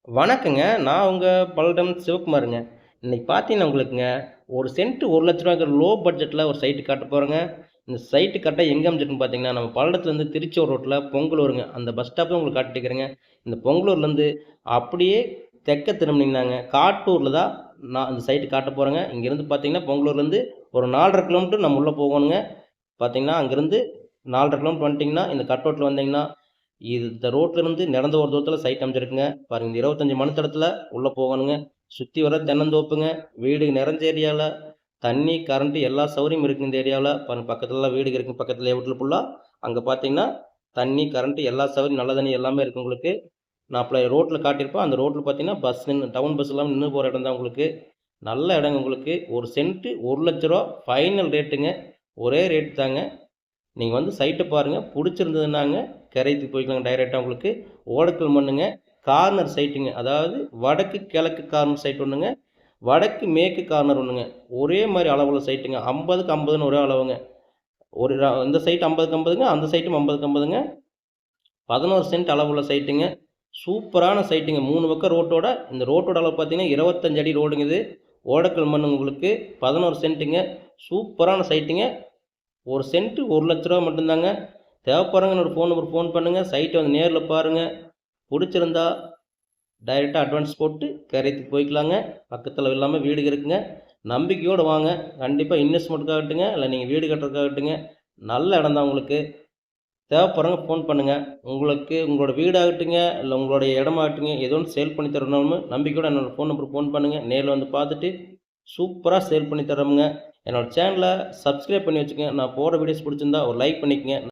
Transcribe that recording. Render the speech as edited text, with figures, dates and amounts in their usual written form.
வணக்கங்க. நான் உங்க பல்லடம் சிவகுமாருங்க. இன்னைக்கு பார்த்தீங்கன்னா உங்களுக்குங்க, ஒரு சென்ட் ரூ. 1,00,000ங்கிற லோ பட்ஜெட்ல ஒரு சைட் காட்டப் போறேங்க. இந்த சைட் கரெக்ட்டா எங்க அமைஞ்சிருக்குன்னு பார்த்தீங்கன்னா, நம்ம பல்லடத்துலேருந்து திருச்சூர் ரோட்ல பொங்கலூருங்க. அந்த பஸ் ஸ்டாப்ப உங்களுக்கு காட்டிக்கிறேங்க. இந்த பொங்கலூர்லேருந்து அப்படியே தெற்க திரும்புனீங்கன்னாங்க, காட்டூர்ல தான் நான் அந்த சைட் காட்டப் போறேங்க. இங்கேருந்து பார்த்தீங்கன்னா, பொங்கலூர்லேருந்து ஒரு 4 1/2 கிலோமீட்டர் நம்ம உள்ள போகணுங்க. பார்த்தீங்கன்னா, அங்கேருந்து 4 1/2 கிலோமீட்டர் வந்துட்டீங்கன்னா, இந்த கட் ரோட்ல வந்தீங்கன்னா, இந்த ரோட்ல இருந்து நடந்து ஒரு தூரத்துல சைட் அமைஞ்சிருக்குங்க. பாருங்க இந்த 25 மணித்தடத்துல உள்ள போகணுங்க. சுத்தி வர தென்னந்தோப்புங்க. வீடு நிறைஞ்ச ஏரியால தண்ணி, கரண்ட் எல்லா சௌகரியமும் இருக்கு இந்த ஏரியாவுல. பாருங்க பக்கத்துலலாம் வீடுங்க இருக்கு. பக்கத்துல லேஅவுட்ல ஃபுல்லா. அங்க பார்த்தீங்கன்னா, தண்ணி, கரண்ட் எல்லா சௌகரியம் நல்ல தண்ணி எல்லாமே இருக்கு உங்களுக்கு. நான் அப்ப ரோட்ல காட்டியிருப்பேன். அந்த ரோட்ல பார்த்தீங்கன்னா, பஸ் நின்னு டவுன் பஸ் எல்லாம் நின்னு போற இடம் தான் உங்களுக்கு. நல்ல இடங்க உங்களுக்கு. ஒரு சென்ட் ரூ. 1,00,000 ஃபைனல் ரேட்டுங்க. ஒரே ரேட் தாங்க. நீங்க வந்து சைட்ட பாருங்க. புடிச்சிருந்ததுன்னாங்க, கிரையத்துக்கு போய்க்கலாங்க டைரக்ட்டா உங்களுக்கு. ஓடக்கல் மண்ணுங்க. கார்னர் சைட்டுங்க. அதாவது வடக்கு, கிழக்கு கார்னர் சைட் ஒண்ணுங்க. வடக்கு, மேற்கு கார்னர் ஒண்ணுங்க. ஒரே மாரி அளவுள்ள சைட்டுங்க. 50க்கு 50ன்னு ஒரே அளவுங்க. இந்த சைட் 50க்கு 50ங்க. அந்த சைட்டும் 50க்கு 50ங்க. 11 சென்ட் அளவுள்ள சைட்டுங்க. சூப்பரான சைட்டுங்க. 3 பக்கம் ரோட்டோட இந்த ரோட்டோட அளவு பார்த்தீங்கன்னா, 25 அடி ரோடுங்க இது. ஓடக்கல் மண்ணு உங்களுக்கு 11 சென்ட்டுங்க. சூப்பரான சைட்டுங்க. ஒரு சென்ட் ரூ. 1,00,000 மட்டும்தாங்க. தேவைப்படுறவங்க என்னோட ஃபோன் நம்பருக்கு ஃபோன் பண்ணுங்க. சைட்ட வந்து நேர்ல பாருங்க. புடிச்சிருந்தா டைரக்ட்டா அட்வான்ஸ் போட்டு காரியத்துக்கு போய்க்கலாங்க. பக்கத்துல எல்லாமே வீடுங்க இருக்குங்க. நம்பிக்கையோட வாங்க. கண்டிப்பா இன்வெஸ்ட்மென்ட்க்காகட்டுங்க, இல்ல நீங்க வீடு கட்டுறதுக்காகட்டுங்க, நல்ல இடம் தான் உங்களுக்கு. தேவைப்படுறவங்க ஃபோன் பண்ணுங்க. உங்களுக்கு உங்களோட வீடாகட்டுங்க, இல்ல உங்களுடைய இடமாகட்டுங்க, ஏதோ ஒண்ணு சேல் பண்ணி தரணும்னு நம்பிக்கையோட என்னோட ஃபோன் நம்பருக்கு ஃபோன் பண்ணுங்க. நேர்ல வந்து பார்த்துட்டு சூப்பரா சேல் பண்ணி தர்றோமுங்க. என்னோட சேனல சப்ஸ்கிரைப் பண்ணி வச்சுக்கங்க. நான் போடுற வீடியோஸ் புடிச்சிருந்தா ஒரு லைக் பண்ணிக்கங்க.